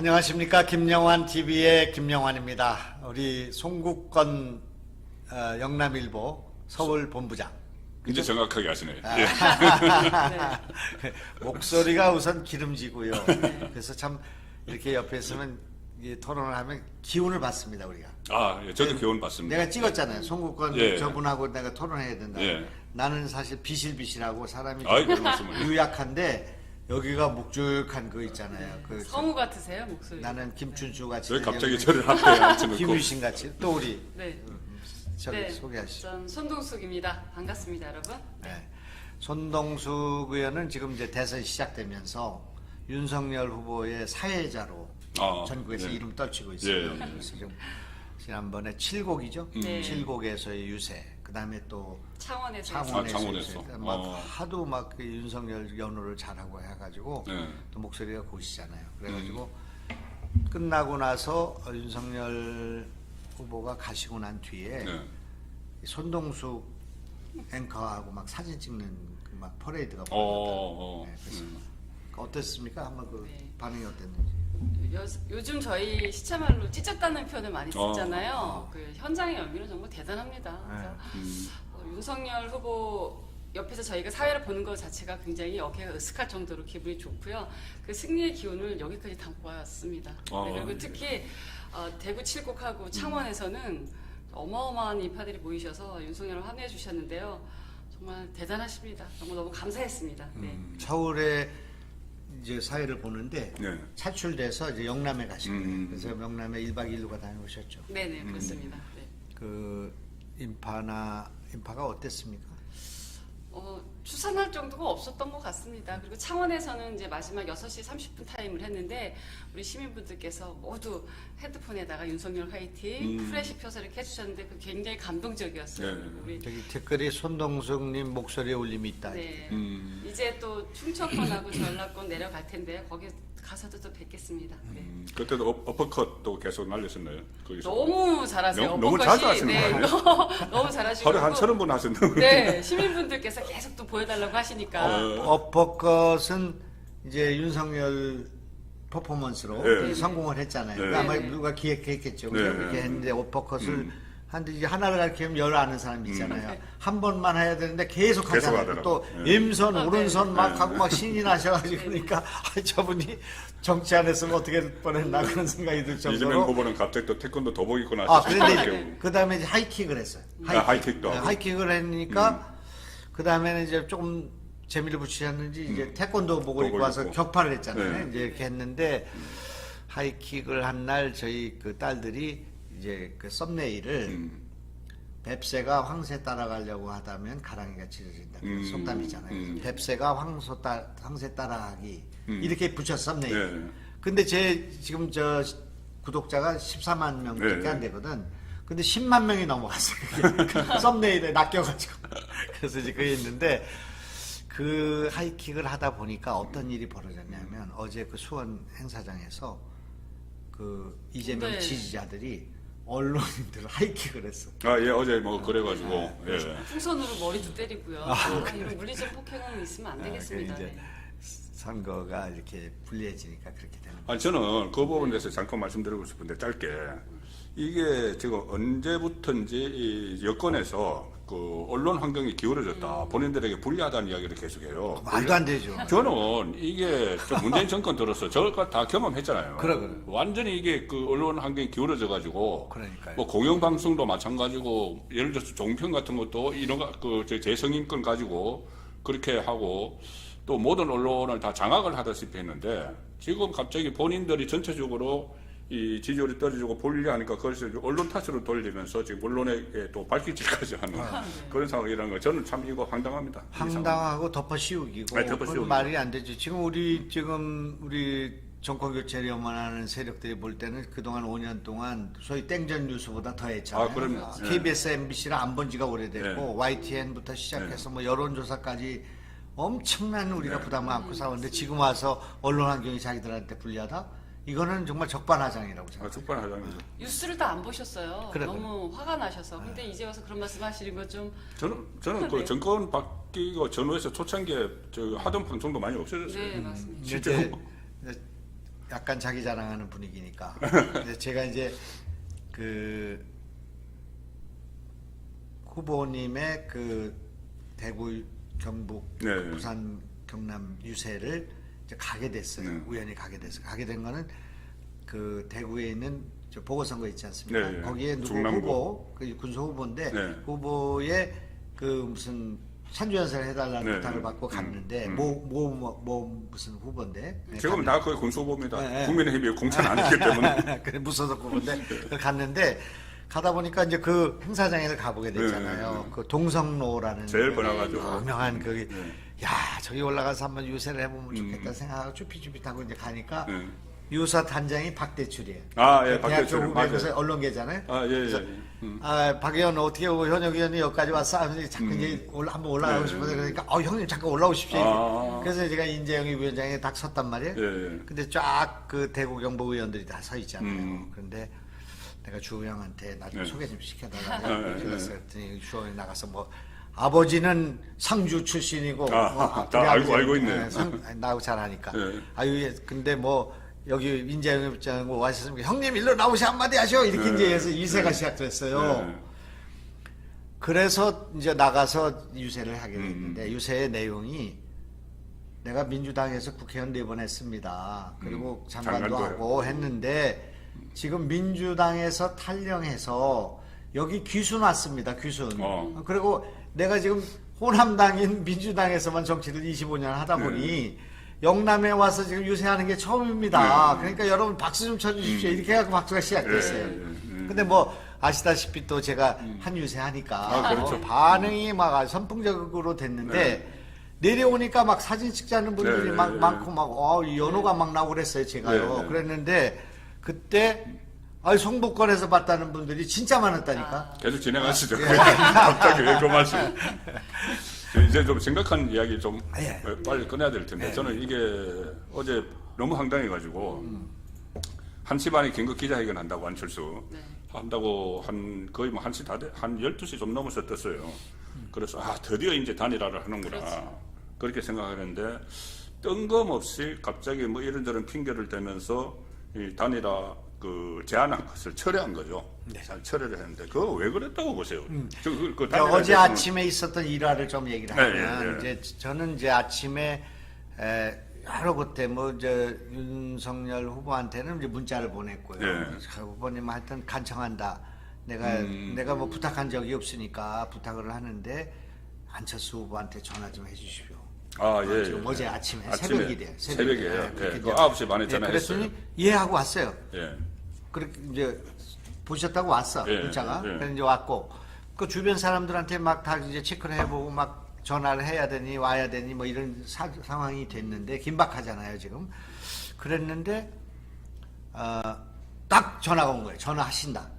안녕하십니까. 김영환 TV의 김영환입니다. 우리 송국건 영남일보 서울 본부장. 이제 정확하게 하시네요. 아. 예. 목소리가 우선 기름지고요. 그래서 참 이렇게 옆에 있으면 이 토론을 하면 기운을 받습니다, 우리가. 아, 예, 저도 교훈 받습니다. 내가 찍었잖아요. 송국건 예. 저분하고 내가 토론해야 된다. 예. 나는 사실 비실비실하고 사람이 아이, 좀 별 말씀을. 유약한데 여기가 묵직한 거 있잖아요. 그 성우 같으세요 목소리? 나는 김춘수 같이. 왜 갑자기 저를 앞에 앉혀놓고. 김유신 같이. 또 우리 네. 저기 소개하시죠. 전 손동숙입니다. 반갑습니다, 여러분. 네. 손동숙 의원은 지금 이제 대선이 시작되면서 윤석열 후보의 사회자로 전국에서 네. 이름 떨치고 있어요. 예. 그래서 지금 지난번에 7곡이죠. 네. 7곡에서의 유세. 그다음에 또 창원에서 창원에서. 유세. 막 하도 막그 윤석열 연호를 잘하고 해가지고 네. 또 목소리가 고시잖아요. 그래가지고 끝나고 나서 윤석열 후보가 가시고 난 뒤에 네. 손동숙 앵커하고 막 사진 찍는 그 막 퍼레이드가 어. 네, 그래서 어땠습니까? 한번 그 네. 반응이 어땠는지. 요즘 저희 시체말로 찢었다는 표현을 많이 쓰잖아요. 그 현장의 열기는 정말 대단합니다. 그래서 윤석열 후보 옆에서 저희가 사회를 보는 것 자체가 굉장히 어깨가 으쓱할 정도로 기분이 좋고요. 그 승리의 기운을 여기까지 담고 왔습니다. 그리고 특히 대구 칠곡하고 창원에서는 어마어마한 인파들이 모이셔서 윤석열을 환호해 주셨는데요. 정말 대단하십니다. 너무 감사했습니다. 네. 서울에 이제 사회를 보는데 네. 차출돼서 이제 영남에 가신 거예요. 그래서 영남에 1박 2일로가 다녀오셨죠. 네네 그렇습니다. 네. 그 인파가 어땠습니까? 추산할 정도가 없었던 것 같습니다. 그리고 창원에서는 이제 마지막 6시 30분 타임을 했는데 우리 시민분들께서 모두 헤드폰에다가 윤석열 화이팅, 프레시 펴서 이렇게 해주셨는데 그 굉장히 감동적이었어요. 네. 우리 저기 댓글이 손동숙님 목소리에 울림이 있다. 네. 이제 또 충청권하고 전라권 내려갈 텐데 거기 가서도 또 뵙겠습니다. 네. 그때도 어퍼컷도 계속 날렸었나요? 거기서. 너무 잘하세요. 너무 어퍼컷이. 자주 하시는 네, 거예요? 너무 잘하시고. 하루에 한 30번 하셨는데. 네, 시민분들께서 계속 또 보여달라고 하시니까. 어퍼컷은 이제 윤석열 퍼포먼스로 네. 성공을 했잖아요. 네. 아마 네. 누가 기획했겠죠. 네. 그렇게 했는데 어퍼컷을 한데 이제 하나를 가르치면 열 아는 사람이 있잖아요. 한 번만 해야 되는데 계속 하잖아요. 하더라고요. 또 네. 왼손 네. 오른손 막 네. 하고 막 신이 나셔가지고 그러니까 저분이 정치 안 했으면 어떻게 될 뻔했나 그런 생각이 들 이재명 정도로. 후보는 갑자기 또 태권도 도복 입고 아 나서. 그런데 그 다음에 이제 하이킥을 했어요. 하이킥도 네, 하고. 하이킥을 했으니까 그 다음에는 이제 조금 재미를 붙이셨는지 이제 태권도 복을 입고 복을 와서 입고. 격파를 했잖아요. 네. 이제 이렇게 했는데 하이킥을 한 날 저희 그 딸들이 이제 그 썸네일을 뱁새가 황새 따라가려고 하다면 가랑이가 찢어진다. 그 속담이잖아요. 뱁새가 황새 따라가기 이렇게 붙였어 썸네일. 네. 근데 제 지금 저 구독자가 14만 명밖에 네. 안 되거든. 근데 10만 명이 넘어갔어요. 그게. 썸네일에 낚여가지고. 그래서 이제 그게 있는데 그 하이킥을 하다 보니까 어떤 일이 벌어졌냐면 어제 그 수원 행사장에서 그 이재명 네. 지지자들이 언론인들 하이킥을 했어. 예, 어제 뭐 그래가지고. 예. 풍선으로 머리도 때리고요. 이런 물리적 폭행은 있으면 안 되겠습니다. 이제 네. 선거가 이렇게 불리해지니까 그렇게 되는 거예요. 아니 저는 그 부분에 대해서 잠깐 말씀드리고 싶은데 짧게 이게 지금 언제부턴지 이 여권에서 그 언론 환경이 기울어졌다 본인들에게 불리하다는 이야기를 계속해요. 말도 안 되죠. 저는 이게 좀 문재인 정권 들어서 저가 다 경험했잖아요. 그래. 완전히 이게 그 언론 환경이 기울어져 가지고 그러니까요. 뭐 공영방송도 마찬가지고 예를 들어서 종편 같은 것도 이런 그 재성인권 가지고 그렇게 하고 또 모든 언론을 다 장악을 하다시피 했는데 지금 갑자기 본인들이 전체적으로 이 지지율이 떨어지고 불리하니까 그것을 언론 탓으로 돌리면서 지금 언론에게 또 발길질까지 하는 그런 상황이라는 거 저는 참 이거 황당합니다. 이 상황. 황당하고 덮어씌우기고 네, 덮어씌우기고. 그건 말이 안 되죠. 지금 우리 정권 교체를 염원하는 세력들이 볼 때는 그동안 5년 동안 소위 땡전 뉴스보다 더 했잖아요. 아, 그럼요. 네. KBS, MBC를 안 본 지가 오래됐고 네. YTN부터 시작해서 뭐 여론조사까지 엄청난 우리가 부담을 안고 싸웠는데 지금 와서 언론 환경이 자기들한테 불리하다? 이거는 정말 적반하장이라고 생각합니다. 적반하장이죠. 뉴스를 다 안 보셨어요. 그래, 너무 화가 나셔서. 근데 이제 와서 그런 말씀하시는 건 좀 저는 그 네. 정권 바뀌고 전후에서 초창기에 저 하던 방송도 많이 없어졌어요. 네, 맞습니다. 실제로. 이제 약간 자기 자랑하는 분위기니까. 근데 제가 이제 그 후보님의 그 대구, 경북, 네. 부산, 경남 유세를 이제 가게 됐어요. 네. 우연히 가게 됐어요. 가게 된 거는 그 대구에 있는 저 보궐선거 있지 않습니까? 네. 거기에 누구 중남구. 후보, 그 군소 후보인데 네. 후보의 그 무슨 산주연설을 해달라는 네. 부탁을 받고 갔는데 뭐 무슨 후보인데 네, 지금 다 거의 군수후보입니다. 네. 국민의힘이 공천 안 했기 때문에. 그래 무소속 후보인데 그걸 갔는데 가다 보니까 이제 그 행사장에 가보게 됐잖아요. 그 동성로라는 제일 그 번화가죠. 유명한 거기 야 저기 올라가서 한번 유세를 해보면 좋겠다 생각하고 쭈삣쭈삣 하고 이제 가니까 유사 단장이 박대출이에요. 아, 예, 대학교 박대출. 후배에서 맞아요. 언론계잖아요. 아, 예, 그래서 예. 박 의원 어떻게 오고 현역 의원이 여기까지 왔어? 하면서 자꾸 이제 한번 올라가고 네. 싶어서 그러니까 형님 잠깐 올라오십시오. 아. 그래서 제가 인재영입 위원장에 딱 섰단 말이에요. 예. 근데 쫙 그 대구 경북 의원들이 다 서 있잖아요. 그런데 내가 주 형한테 나 좀 네. 소개 좀 시켜달라고 네. 그랬더니 주 형이 나가서 뭐 아버지는 상주 출신이고 다 우리 아버지는, 알고 있네. 나하고 잘 아니까. 네. 아유 예, 근데 뭐 여기 인재영입 입장 와셨으니까 형님 일로 나오시 한마디 하셔 이렇게 이제 해서 유세가 시작됐어요. 네. 그래서 이제 나가서 유세를 하게 됐는데 유세의 내용이 내가 민주당에서 국회의원 4번 했습니다. 그리고 장관도 장관도요. 하고 했는데 지금 민주당에서 탈령해서 여기 귀순 왔습니다. 귀순. 그리고 내가 지금 호남당인 민주당에서만 정치를 25년 하다 보니 영남에 와서 지금 유세하는 게 처음입니다. 그러니까 여러분 박수 좀 쳐주십시오. 이렇게 해서 박수가 시작됐어요. 근데 뭐 아시다시피 또 제가 한 유세 하니까 그렇죠. 반응이 막 아주 선풍적으로 됐는데 내려오니까 막 사진 찍자는 분들이 네, 막 네. 많고 막 연호가 막 나오고 그랬어요. 제가요. 네, 네. 그랬는데 그때 성북권에서 봤다는 분들이 진짜 많았다니까. 계속 진행하시죠. 갑자기 왜 그 말씀? 이제 좀 심각한 이야기 좀 예. 빨리 꺼내야 될 텐데 저는 이게 어제 너무 황당해가지고 1시 반에 긴급 기자회견 한다고 안철수 한다고 거의 뭐 1시 한 12시 좀 넘어서 떴어요. 그래서 드디어 이제 단일화를 하는구나 그렇게 생각하는데 뜬금없이 갑자기 뭐 이런저런 핑계를 대면서 이 단일화 그 제안한 것을 철회한 거죠. 잘 철회를 했는데 그거 왜 그랬다고 보세요? 그 단일화 어제 대해서는- 아침에 있었던 일화를 좀 얘기를 하면 이제 저는 이제 아침에 하루 그때 뭐 이제 윤석열 후보한테는 이제 문자를 보냈고요. 그 후보님 하여튼 간청한다. 내가 뭐 부탁한 적이 없으니까 부탁을 하는데 안철수 후보한테 전화 좀 해주십시오. 지금 어제 아침에 새벽이래요. 새벽이에요. 그렇게 그 이제 9시 반에 전화했어요. 그랬더니 예 하고 왔어요. 예. 그렇게 이제 보셨다고 왔어 문자가. 그래서 이제 왔고 그 주변 사람들한테 막 다 이제 체크를 해보고 막 전화를 해야 되니 와야 되니 뭐 이런 상황이 됐는데 긴박하잖아요 지금. 그랬는데 딱 전화가 온 거예요. 전화하신다.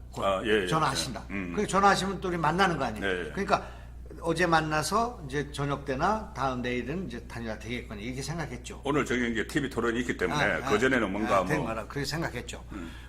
전화하신다. 그 전화하시면 또 우리 만나는 거 아니에요. 그러니까 어제 만나서 이제 저녁 때나 다음 내일은 이제 단일화 되겠거니 이렇게 생각했죠. 오늘 저기 이제 TV 토론이 있기 때문에 그 전에는 뭔가 된 거라 그렇게 생각했죠.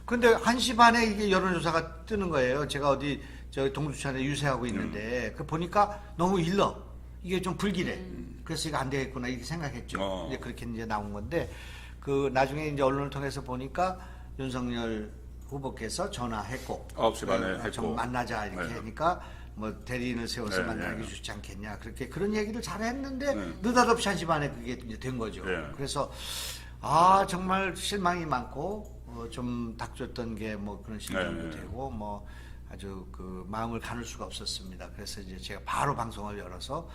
근데 1시 반에 이게 여론조사가 뜨는 거예요. 제가 어디 저 동두천에 유세하고 있는데 그 보니까 너무 일러 이게 좀 불길해. 그래서 이거 안 되겠구나 이렇게 생각했죠. 이제 그렇게 이제 나온 건데 그 나중에 이제 언론을 통해서 보니까 윤석열 후보께서 전화했고 9시 반에 했고 좀 만나자 이렇게 하니까 뭐 대리인을 세워서 만나기 좋지 않겠냐 그렇게 그런 얘기를 잘 했는데 느닷없이 1시 반에 그게 이제 된 거죠. 그래서 정말 실망이 많고 좀 닥쳤던 게 뭐 그런 실망도 되고 뭐 아주 그 마음을 가눌 수가 없었습니다. 그래서 이제 제가 바로 방송을 열어서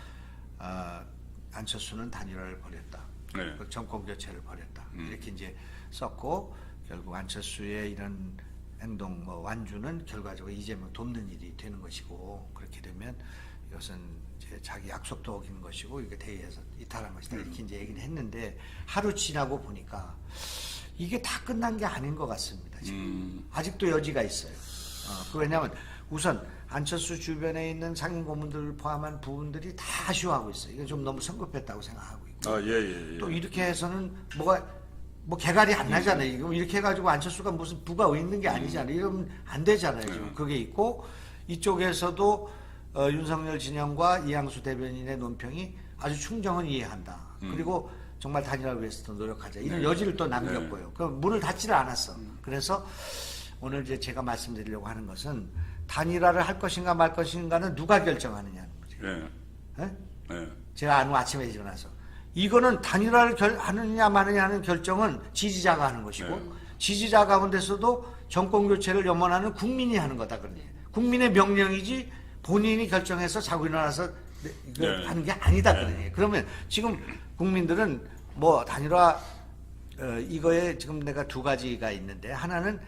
안철수는 단일화를 벌였다. 그 정권 교체를 벌였다. 이렇게 이제 썼고 결국 안철수의 이런 행동 뭐 완주는 결과적으로 이재명 돕는 일이 되는 것이고 그렇게 되면 이것은 이제 자기 약속도 어긴 것이고 이게 대의에서 이탈한 것이다 이렇게 이제 얘기를 했는데 하루 지나고 보니까 이게 다 끝난 게 아닌 것 같습니다. 지금 아직도 여지가 있어요. 왜냐하면 우선 안철수 주변에 있는 상임 고문들을 포함한 부분들이 다 아쉬워하고 있어요. 이거 좀 너무 성급했다고 생각하고 있고 또 이렇게 해서는 뭐 개갈이 안 나잖아요. 이거 이렇게 해가지고 안철수가 무슨 부가 있는 게 아니잖아요. 이러면 안 되잖아요. 지금 그게 있고 이쪽에서도 윤석열 진영과 이양수 대변인의 논평이 아주 충정은 이해한다. 그리고 정말 단일화를 위해서 더 노력하자. 이런 여지를 또 남겼고요. 그 문을 닫지를 않았어. 그래서 오늘 이제 제가 말씀드리려고 하는 것은 단일화를 할 것인가 말 것인가는 누가 결정하느냐는 거죠. 예? 제가 오늘 아침에 일어나서 이거는 단일화를 하느냐 마느냐 하는 결정은 지지자가 하는 것이고 지지자 가운데서도 정권 교체를 염원하는 국민이 하는 거다. 국민의 명령이지 본인이 결정해서 자고 일어나서 이걸 하는 게 아니다. 그러면 지금 국민들은 뭐 단일화 이거에 지금 내가 두 가지가 있는데 하나는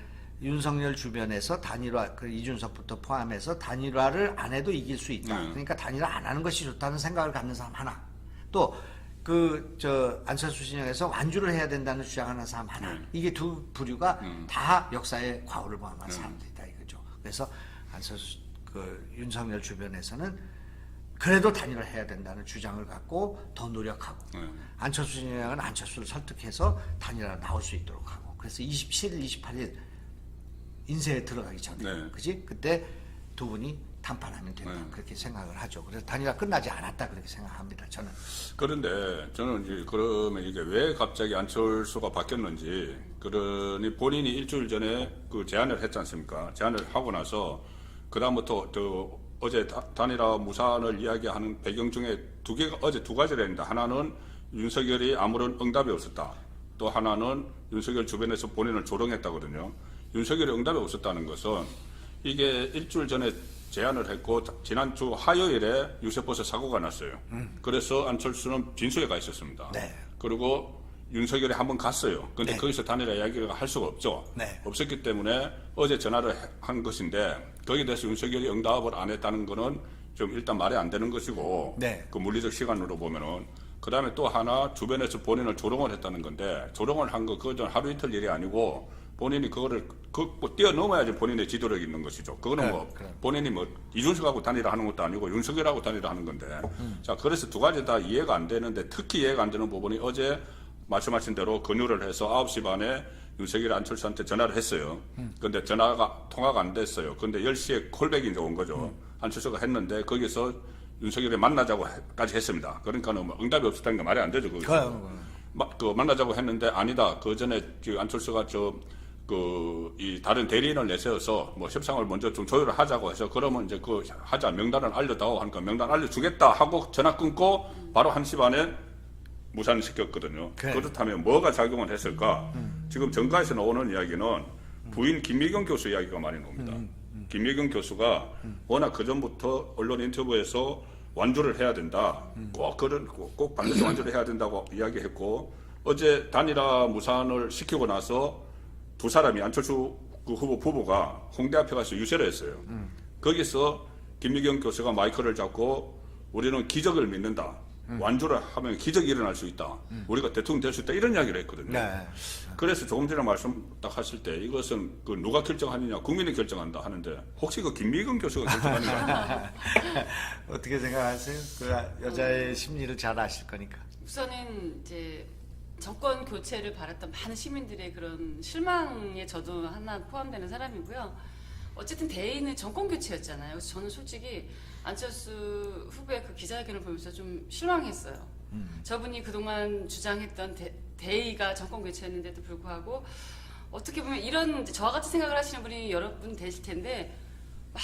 윤석열 주변에서 단일화, 그 이준석부터 포함해서 단일화를 안 해도 이길 수 있다. 그러니까 단일화 안 하는 것이 좋다는 생각을 갖는 사람 하나. 또 안철수 진영에서 완주를 해야 된다는 주장하는 사람 하나. 이게 두 부류가 다 역사의 과오를 범한 사람들이다 이거죠. 그래서 윤석열 주변에서는 그래도 단일화 해야 된다는 주장을 갖고 더 노력하고 안철수 진영은 안철수를 설득해서 단일화 나올 수 있도록 하고 그래서 27일, 28일 인쇄에 들어가기 전에 그지? 그때 두 분이談判하면 된다. 그렇게 생각을 하죠. 그래서 단일화 끝나지 않았다 그렇게 생각합니다. 저는. 그런데 저는 이제 그러면 이게 왜 갑자기 안철수가 바뀌었는지 그러니 본인이 일주일 전에 그 제안을 했지 않습니까? 제안을 하고 나서 그다음부터 어제 단일화 무산을 이야기하는 배경 중에 어제 두 가지를 했는데 하나는 윤석열이 아무런 응답이 없었다. 또 하나는 윤석열 주변에서 본인을 조롱했다거든요. 윤석열이 응답이 없었다는 것은 이게 일주일 전에 제안을 했고 지난주 화요일에 유세버스 사고가 났어요. 그래서 안철수는 빈소에 가 있었습니다. 그리고 윤석열이 한번 갔어요. 그런데 거기서 단일화 이야기를 할 수가 없죠. 없었기 때문에 어제 전화를 한 것인데 거기에 대해서 윤석열이 응답을 안 했다는 거는 좀 일단 말이 안 되는 것이고 그 물리적 시간으로 보면은 그 다음에 또 하나 주변에서 본인을 조롱을 했다는 건데 조롱을 한 거 그건 하루 이틀 일이 아니고 본인이 그거를 뛰어넘어야지 본인의 지도력이 있는 것이죠. 그거는 본인이 이준석하고 단일화 하는 것도 아니고 윤석열하고 단일화 하는 건데. 자, 그래서 두 가지 다 이해가 안 되는데 특히 이해가 안 되는 부분이 어제 말씀하신 대로 권유를 해서 9시 반에 윤석열 안철수한테 전화를 했어요. 근데 통화가 안 됐어요. 근데 10시에 콜백이 이제 온 거죠. 안철수가 했는데 거기서 윤석열이 만나자고까지 했습니다. 그러니까는 뭐 응답이 없었다는 게 말이 안 되죠. 만나자고 했는데 아니다. 그 전에 안철수가 이 다른 대리인을 내세워서 뭐 협상을 먼저 좀 조율을 하자고 해서 그러면 이제 하자 명단을 알려다오 하니까 명단 알려주겠다 하고 전화 끊고 바로 1시 반에 무산을 시켰거든요. 그렇다면 뭐가 작용을 했을까? 지금 정가에서 나오는 이야기는 부인 김미경 교수 이야기가 많이 나옵니다. 김미경 교수가 워낙 그전부터 언론 인터뷰에서 완주를 해야 된다. 꼭 반드시 완주를 해야 된다고 이야기했고 어제 단일화 무산을 시키고 나서 두 사람이 안철수 후보 부부가 홍대 앞에 가서 유세를 했어요. 거기서 김미경 교수가 마이크를 잡고 우리는 기적을 믿는다. 완주를 하면 기적이 일어날 수 있다. 우리가 대통령 될 수 있다. 이런 이야기를 했거든요. 그래서 조금 전에 말씀 딱 하실 때 이것은 누가 결정하느냐 국민이 결정한다 하는데 혹시 김미경 교수가 결정하는 거 아니에요? 어떻게 생각하세요? 그 여자의 심리를 잘 아실 거니까. 우선은 이제 정권 교체를 바랐던 많은 시민들의 그런 실망에 저도 하나 포함되는 사람이고요. 어쨌든 대의는 정권 교체였잖아요. 그래서 저는 솔직히 안철수 후보의 그 기자회견을 보면서 좀 실망했어요. 저분이 그동안 주장했던 대의가 정권 교체였는데도 불구하고 어떻게 보면 이런 저와 같은 생각을 하시는 분이 여러분 되실 텐데 막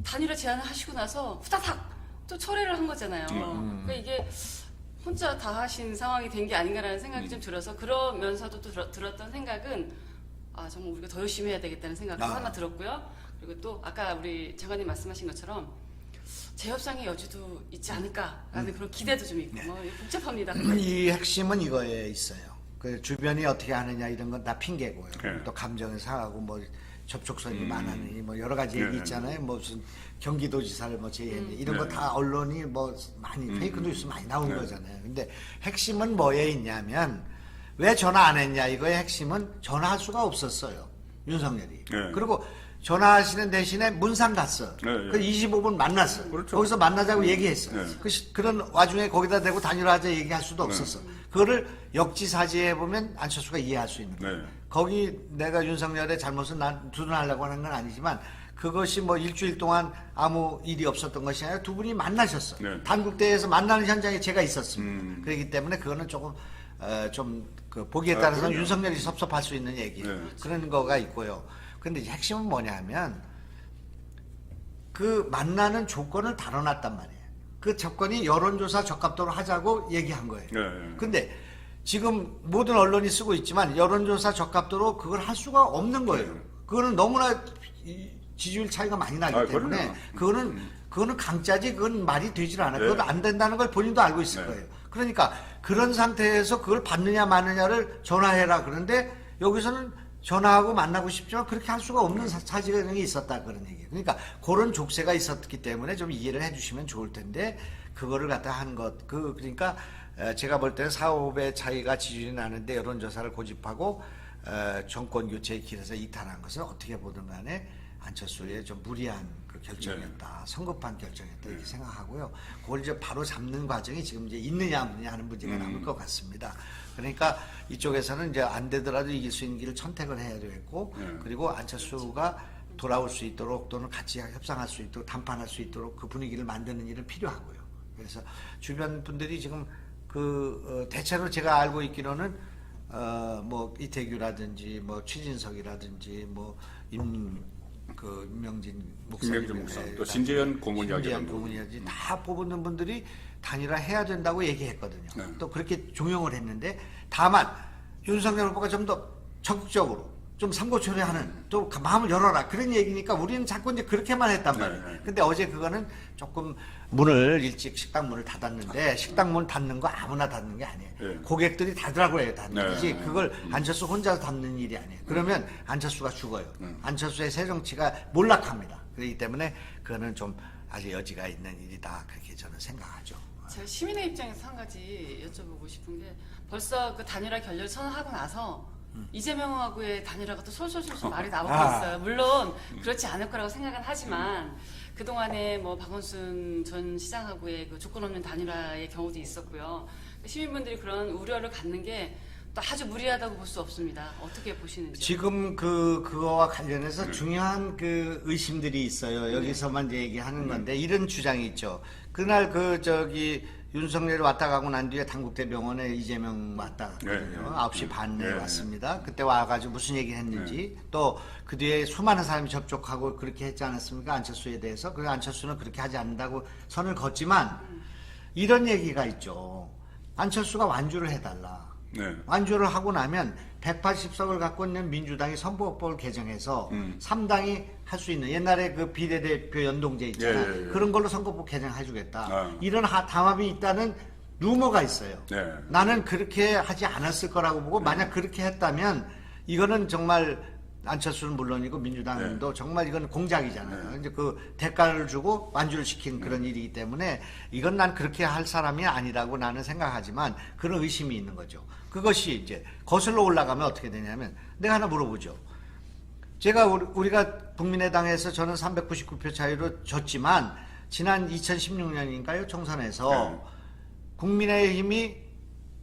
단일화 제안을 하시고 나서 후다닥 또 철회를 한 거잖아요. 그러니까 이게 혼자 다 하신 상황이 된 게 아닌가라는 생각이 좀 들어서 그러면서도 또 들었던 생각은 정말 우리가 더 열심히 해야 되겠다는 생각도 하나 들었고요. 그리고 또 아까 우리 장관님 말씀하신 것처럼 재협상의 여지도 있지 않을까라는 그런 기대도 좀 있고 복잡합니다. 이 핵심은 이거에 있어요. 그 주변이 어떻게 하느냐 이런 건 다 핑계고요. 또 감정을 상하고 뭐 접촉선이 많으니 뭐 여러 가지 얘기 있잖아요. 무슨 경기도지사를 뭐 제의했니 이런 거 다 언론이 뭐 많이 페이크 뉴스 많이 나온 거잖아요. 근데 핵심은 뭐에 있냐면 왜 전화 안 했냐 이거의 핵심은 전화할 수가 없었어요. 윤석열이. 그리고 전화하시는 대신에 문상 갔어. 그 25분 만났어. 거기서 만나자고 얘기했어. 그런 와중에 거기다 대고 단일화하자 얘기할 수도 없었어. 그거를 역지사지해보면 안철수가 이해할 수 있는 거예요. 거기 내가 윤석열의 잘못은 두둔하려고 하는 건 아니지만 그것이 뭐 일주일 동안 아무 일이 없었던 것이 아니라 두 분이 만나셨어요. 네. 단국대에서 만나는 현장에 제가 있었습니다. 그렇기 때문에 그거는 조금 그 보기에 따라서는 그럼요. 윤석열이 섭섭할 수 있는 얘기 네. 그런 거가 있고요. 근데 이제 핵심은 뭐냐면 그 만나는 조건을 다뤄놨단 말이에요. 그 조건이 여론조사 적합도로 하자고 얘기한 거예요. 네. 근데 지금 모든 언론이 쓰고 있지만 여론조사 적합도로 그걸 할 수가 없는 거예요. 그거는 너무나 지지율 차이가 많이 나기 때문에 그거는 강짜지 그건 말이 되질 않아요. 네. 그것도 안 된다는 걸 본인도 알고 있을 네. 거예요. 그러니까 그런 상태에서 그걸 받느냐 마느냐를 전화해라 그런데 여기서는 전화하고 만나고 싶지만 그렇게 할 수가 없는 사정이 있었다 그런 얘기예요. 그러니까 그런 족쇄가 있었기 때문에 좀 이해를 해주시면 좋을 텐데 그거를 갖다 한 것 그러니까 제가 볼 때는 사업의 차이가 지지율이 나는데 여론조사를 고집하고 정권 교체의 길에서 이탈한 것은 어떻게 보든 간에 안철수의 좀 무리한 그 결정이었다. 성급한 결정이었다. 이렇게 생각하고요. 그걸 이제 바로 잡는 과정이 지금 이제 있느냐 없느냐 하는 문제가 남을 것 같습니다. 그러니까 이쪽에서는 이제 안 되더라도 이길 수 있는 길을 선택을 해야 되겠고 그리고 안철수가 돌아올 수 있도록 또는 같이 협상할 수 있도록 담판할 수 있도록 그 분위기를 만드는 일은 필요하고요. 그래서 주변 분들이 지금 대체로 제가 알고 있기로는 뭐 이태규라든지 뭐 최진석이라든지 뭐 임명진 목사님, 또 신재현 고문이라든지 신재현 고문이라든지 다 뽑는 분들이 단일화 해야 된다고 얘기했거든요. 네. 또 그렇게 종용을 했는데 다만 윤석열 후보가 좀 더 적극적으로 좀 삼고초려하는 또 마음을 열어라 그런 얘기니까 우리는 자꾸 이제 그렇게만 했단 말이에요. 네. 근데 어제 그거는 조금 문을 일찍 식당 문을 닫았는데 식당 문 닫는 거 아무나 닫는 게 아니에요. 네. 고객들이 닫으라고 해요. 닫는 거지. 네. 그걸 안철수 혼자서 닫는 일이 아니에요. 그러면 안철수가 죽어요. 안철수의 새 정치가 몰락합니다. 그렇기 때문에 그거는 좀 아주 여지가 있는 일이다. 그렇게 저는 생각하죠. 제가 시민의 입장에서 한 가지 여쭤보고 싶은 게 벌써 그 단일화 결렬 선언하고 나서 이재명하고의 단일화가 또 솔솔솔솔 말이 나오고 있어요. 물론 그렇지 않을 거라고 생각은 하지만 그동안에 뭐 박원순 전 시장하고의 그 조건 없는 단일화의 경우도 있었고요. 시민분들이 그런 우려를 갖는 게 또 아주 무리하다고 볼 수 없습니다. 어떻게 보시는지. 지금 그거와 관련해서 중요한 그 의심들이 있어요. 여기서만 이제 얘기하는 건데 이런 주장이 있죠. 그날 윤석열이 왔다 가고 난 뒤에 당국대병원에 이재명 왔다 갔거든요. 9시 반에 왔습니다. 그때 와가지고 무슨 얘기를 했는지 또 그 뒤에 수많은 사람이 접촉하고 그렇게 했지 않았습니까? 안철수에 대해서. 그래서 안철수는 그렇게 하지 않는다고 선을 걷지만 이런 얘기가 있죠. 안철수가 완주를 해달라. 완주를 하고 나면 180석을 갖고 있는 민주당이 선거법을 개정해서 3당이 할 수 있는 옛날에 그 비례대표 연동제 있잖아요. 그런 걸로 선거법 개정해주겠다. 이런 담합이 있다는 루머가 있어요. 나는 그렇게 하지 않았을 거라고 보고 만약 그렇게 했다면 이거는 정말 안철수는 물론이고 민주당도 정말 이건 공작이잖아요. 이제 그 대가를 주고 완주를 시킨 그런 일이기 때문에 이건 난 그렇게 할 사람이 아니라고 나는 생각하지만 그런 의심이 있는 거죠. 그것이 이제 거슬러 올라가면 어떻게 되냐면 내가 하나 물어보죠. 우리가 국민의당에서 저는 399표 차이로 졌지만 지난 2016년인가요? 총선에서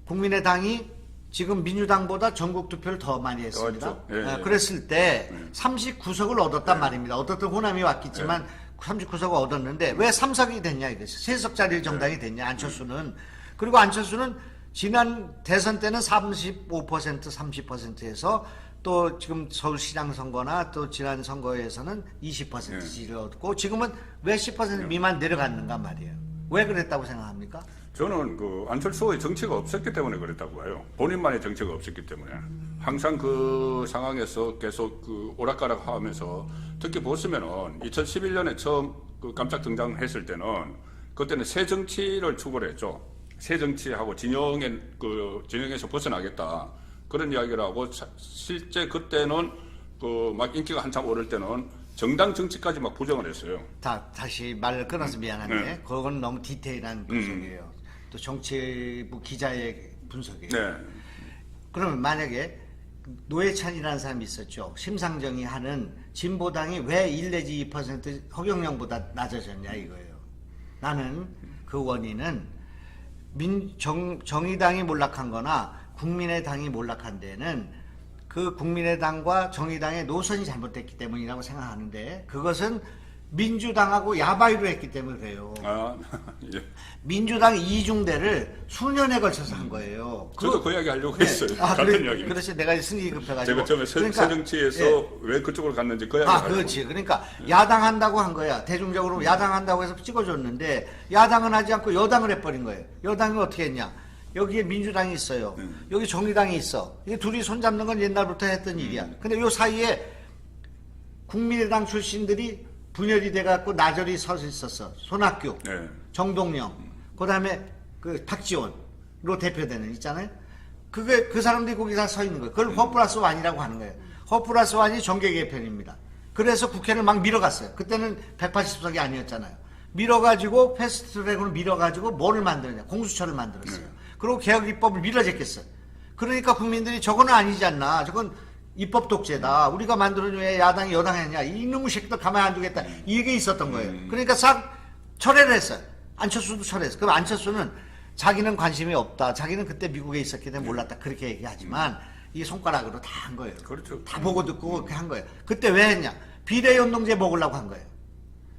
국민의당이 지금 민주당보다 전국 투표를 더 많이 했습니다. 그랬을 때 39석을 얻었단 말입니다. 어떻든 호남이 왔겠지만 39석을 얻었는데 왜 3석이 됐냐 이거죠. 3석짜리 정당이 됐냐 안철수는. 그리고 안철수는 지난 대선 때는 35% 30%에서 또 지금 서울시장 선거나 또 지난 선거에서는 20% 지지를 얻고 지금은 왜 10% 미만 내려갔는가 말이에요. 왜 그랬다고 생각합니까? 저는 그 안철수의 정치가 없었기 때문에 그랬다고 봐요. 본인만의 정치가 없었기 때문에 항상 그 상황에서 계속 그 오락가락 하면서 특히 보시면은 2011년에 처음 그 깜짝 등장했을 때는 그때는 새 정치를 추구를 했죠. 새 정치하고 진영에서 벗어나겠다 그런 이야기를 하고 실제 그때는 그 막 인기가 한참 오를 때는 정당 정치까지 막 부정을 했어요. 다시 말을 끊어서 미안한데 그건 너무 디테일한 분석이에요. 또 정치부 기자의 분석이에요. 그러면 만약에 노회찬이라는 사람이 있었죠. 심상정이 하는 진보당이 왜 1 내지 2% 허경영보다 낮아졌냐 이거예요. 나는 그 원인은 정의당이 몰락한 거나 국민의당이 몰락한 데는 그 국민의당과 정의당의 노선이 잘못됐기 때문이라고 생각하는데 그것은 민주당하고 야바이로 했기 때문에 그래요. 아, 예. 민주당 이중대를 수년에 걸쳐서 한 거예요. 저도 그 이야기 하려고 했어요. 같은 이야기. 그렇지. 내가 승기 급해가지고. 제가 처음에 새정치에서 예. 왜 그쪽으로 갔는지 그 이야기 아, 하려고. 그렇지. 그러니까 야당한다고 한 거야. 대중적으로 야당한다고 해서 찍어줬는데 야당은 하지 않고 여당을 해버린 거예요. 여당이 어떻게 했냐? 여기에 민주당이 있어요. 여기 정의당이 있어. 이게 둘이 손잡는 건 옛날부터 했던 일이야. 근데 요 사이에 국민의당 출신들이 분열이 돼갖고 나절이 서 있었어. 손학규, 네. 정동영, 그다음에 그 탁지원으로 대표되는 있잖아요. 그게 그 사람들이 거기 다 서 있는 거예요. 그걸 허플러스 완이라고 하는 거예요. 허플러스 완이 정계 개편입니다. 그래서 국회를 막 밀어갔어요. 그때는 180석이 아니었잖아요. 밀어가지고 패스트트랙으로 밀어가지고 뭐를 만들었냐? 공수처를 만들었어요. 그리고 개혁 입법을 밀어제꼈어요. 그러니까 국민들이 저거는 아니지 않나? 저건 입법 독재다. 우리가 만들어준 왜 야당이 여당 했냐. 이놈의 새끼들 가만히 안 두겠다. 이게 있었던 거예요. 그러니까 싹 철회를 했어요. 안철수도 철회했어요. 그럼 안철수는 자기는 관심이 없다. 자기는 그때 미국에 있었기 때문에 몰랐다. 그렇게 얘기하지만 이 손가락으로 다 한 거예요. 그렇죠. 다 보고 듣고 그렇게 한 거예요. 그때 왜 했냐. 비례연동제 먹으려고 한 거예요.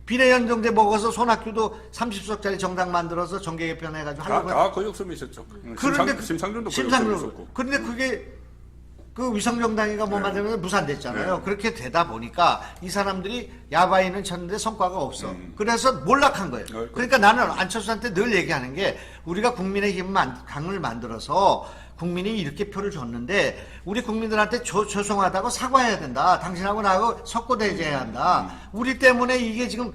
비례연동제 먹어서 손학규도 30석짜리 정당 만들어서 정계 개편해가지고 하려고 다그 욕심이 있었죠. 그런데 심상준도 그 욕심이 있었고. 그런데 그게 그 위성정당이가 뭐 만들면서 무산됐잖아요. 네. 그렇게 되다 보니까 이 사람들이 야바이는 쳤는데 성과가 없어. 그래서 몰락한 거예요. 그러니까 나는 안철수한테 늘 얘기하는 게 우리가 국민의힘 당을 만들어서 국민이 이렇게 표를 줬는데 우리 국민들한테 죄송하다고 사과해야 된다. 당신하고 나하고 석고대죄해야 한다. 우리 때문에 이게 지금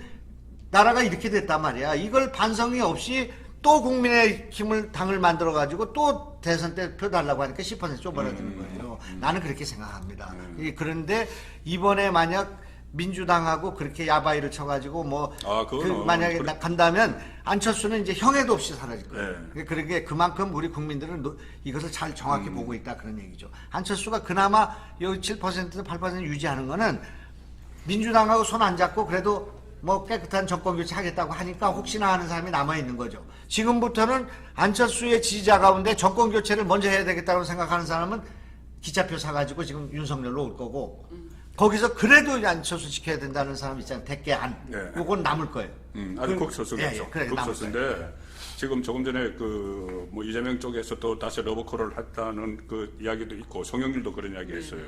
나라가 이렇게 됐단 말이야. 이걸 반성이 없이 또 국민의힘을 당을 만들어가지고 또 대선 때 표 달라고 하니까 10% 쪼그라드는 거예요. 나는 그렇게 생각합니다. 그런데 이번에 만약 민주당하고 그렇게 야바이를 쳐가지고 뭐 만약에 간다면 안철수는 이제 형해도 없이 사라질 거예요. 그러게 그만큼 우리 국민들은 이것을 잘 정확히 보고 있다 그런 얘기죠. 안철수가 그나마 여기 7% 8% 유지하는 거는 민주당하고 손 안 잡고 그래도 뭐 깨끗한 정권 교체하겠다고 하니까 혹시나 하는 사람이 남아있는 거죠. 지금부터는 안철수의 지지자 가운데 정권 교체를 먼저 해야 되겠다고 생각하는 사람은 기차표 사가지고 지금 윤석열로 올 거고 거기서 그래도 안철수 지켜야 된다는 사람 있잖아요. 대개 안. 요건 남을 거예요. 아주 극소수겠죠. 그래, 극소수인데 지금 조금 전에 그 뭐 이재명 쪽에서 또 다시 러브콜을 했다는 그 이야기도 있고 송영길도 그런 이야기 했어요.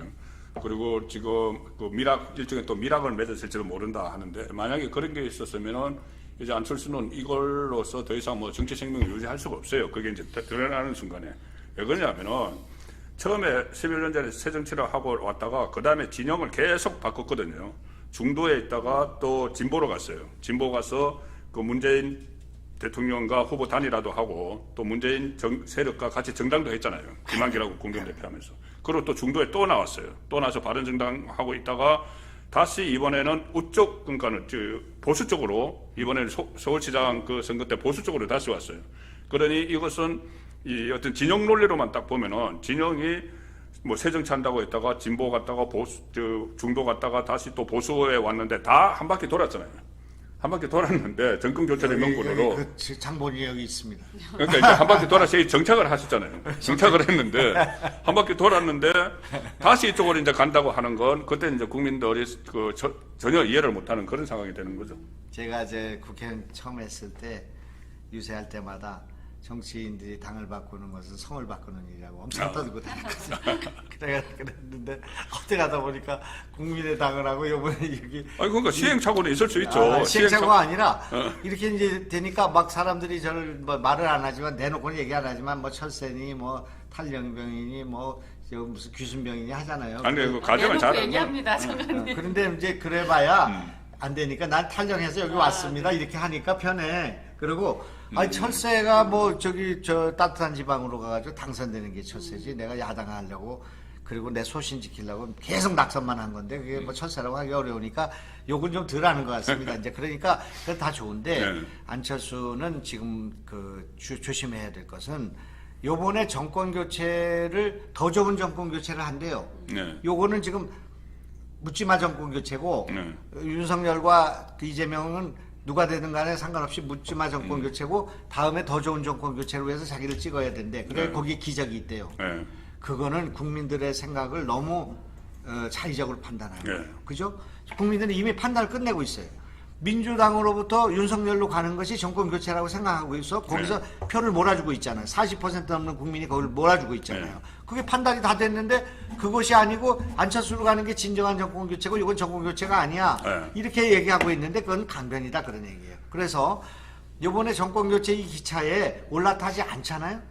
그리고 지금 그 일종의 또 미락을 맺었을지도 모른다 하는데 만약에 그런 게 있었으면은 이제 안철수는 이걸로서 더 이상 뭐 정치 생명을 유지할 수가 없어요. 그게 이제 드러나는 순간에. 왜 그러냐면은 처음에 11년 전에 새정치를 하고 왔다가 그 다음에 진영을 계속 바꿨거든요. 중도에 있다가 또 진보로 갔어요. 진보 가서 그 문재인 대통령과 후보 단일화도 하고 또 문재인 세력과 같이 정당도 했잖아요. 김한길하고 공동대표하면서. 그리고 또 중도에 또 나왔어요. 또 나서 바른정당 하고 있다가 다시 이번에는 우쪽 그러니까는 보수 쪽으로 이번에는 서울시장 그 선거 때 보수 쪽으로 다시 왔어요. 그러니 이것은 이 어떤 진영 논리로만 딱 보면은 진영이 뭐 새정치 한다고 했다가 진보 갔다가 보수 중도 갔다가 다시 또 보수에 왔는데 다 한 바퀴 돌았잖아요. 한 바퀴 돌았는데 정권 교체의 명분으로 그 장본이 여기 있습니다. 그러니까 이제 한 바퀴 돌아서 정착을 하셨잖아요. 정착을 했는데 한 바퀴 돌았는데 다시 이쪽으로 이제 간다고 하는 건 그때 이제 국민들이 그 전혀 이해를 못하는 그런 상황이 되는 거죠. 제가 제 국회의원 처음 했을 때 유세할 때마다 정치인들이 당을 바꾸는 것은 성을 바꾸는 일이라고 엄청 떠들고 다녔거든요. 그랬는데 어떻게 하다 보니까 국민의당을 하고 이번에 여기 아니 그러니까 시행착오는 있을 수 있죠. 시행착오가 아니라 이렇게 이제 되니까 막 사람들이 저를 뭐 말을 안 하지만 내놓고는 얘기 안 하지만 뭐 철새니 뭐 탈영병이니 뭐 무슨 귀순병이니 하잖아요. 아니 그 가정을 잘 얘기합니다, 장관님. 그런데 이제 그래봐야 안 되니까 난 탈영해서 여기 왔습니다. 이렇게 하니까 편해. 그리고 아니 철새가 뭐 저기 저 따뜻한 지방으로 가가지고 당선되는 게 철새지. 내가 야당하려고 그리고 내 소신 지키려고 계속 낙선만 한 건데 그게 뭐 철새라고 하기 어려우니까 욕은 좀 덜 하는 것 같습니다. 이제 그러니까 그건 다 좋은데 안철수는 지금 그 조심해야 될 것은 요번에 정권 교체를 더 좋은 정권 교체를 한대요. 요거는 지금 묻지마 정권 교체고 윤석열과 이재명은 누가 되든 간에 상관없이 묻지마 정권 교체고 다음에 더 좋은 정권 교체로 해서 자기를 찍어야 된대. 그래 거기에 기적이 있대요. 그거는 국민들의 생각을 너무 자의적으로 판단하는 네. 거예요. 그죠? 국민들은 이미 판단을 끝내고 있어요. 민주당으로부터 윤석열로 가는 것이 정권 교체라고 생각하고 있어 거기서 표를 몰아주고 있잖아요. 40% 넘는 국민이 그걸 몰아주고 있잖아요. 그게 판단이 다 됐는데 그것이 아니고 안철수로 가는 게 진정한 정권 교체고 이건 정권 교체가 아니야. 이렇게 얘기하고 있는데 그건 강변이다 그런 얘기예요. 그래서 이번에 정권 교체 이 기차에 올라타지 않잖아요.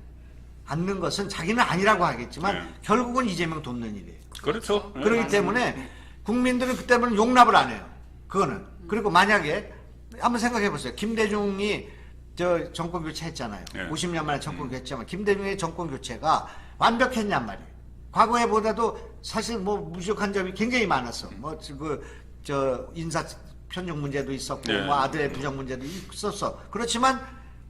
않는 것은 자기는 아니라고 하겠지만 결국은 이재명 돕는 일이에요. 그렇죠. 그렇기 때문에 국민들은 그 때문에 용납을 안 해요. 그거는. 그리고 만약에 한번 생각해 보세요. 김대중이 저 정권 교체했잖아요. 50년 만에 정권 교체했지만 김대중의 정권 교체가 완벽했냔 말이에요. 과거에 보다도 사실 뭐 부족한 점이 굉장히 많았어. 뭐 저 인사 편중 문제도 있었고 뭐 아들의 부정 문제도 있었어. 그렇지만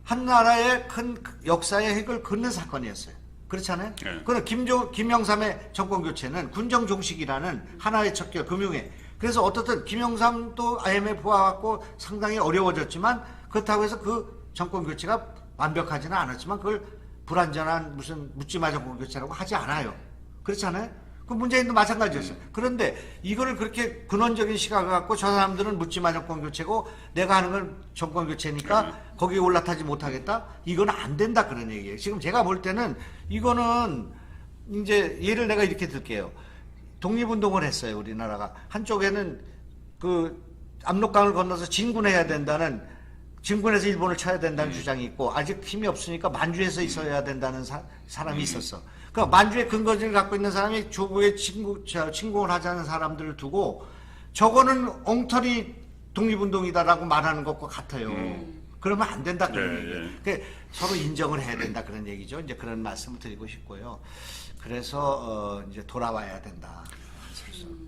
한 나라의 큰 역사의 획을 긋는 사건이었어요. 그렇잖아요. 그러나 김영삼의 정권 교체는 군정 종식이라는 하나의 척결 금융회. 그래서 어떻든 김영삼도 IMF 와갖고 상당히 어려워졌지만 그렇다고 해서 그 정권 교체가 완벽하지는 않았지만 그걸 불완전한 무슨 묻지마 정권 교체라고 하지 않아요. 그렇잖아요. 그 문재인도 마찬가지였어요. 그런데 이거를 그렇게 근원적인 시각을 갖고 저 사람들은 묻지마 정권 교체고 내가 하는 건 정권 교체니까 거기에 올라타지 못하겠다? 이거는 안 된다 그런 얘기예요. 지금 제가 볼 때는 이거는 이제 예를 내가 이렇게 들게요. 독립운동을 했어요, 우리나라가. 한쪽에는 그 압록강을 건너서 진군해야 된다는, 진군해서 일본을 쳐야 된다는 주장이 있고, 아직 힘이 없으니까 만주에서 있어야 된다는 사람이 있었어. 그러니까 만주의 근거지를 갖고 있는 사람이 조국에 침공을 하자는 사람들을 두고, 저거는 엉터리 독립운동이다라고 말하는 것과 같아요. 그러면 안 된다, 그런 얘기예요. 그러니까 서로 인정을 해야 된다, 그런 얘기죠. 이제 그런 말씀을 드리고 싶고요. 그래서 이제 돌아와야 된다.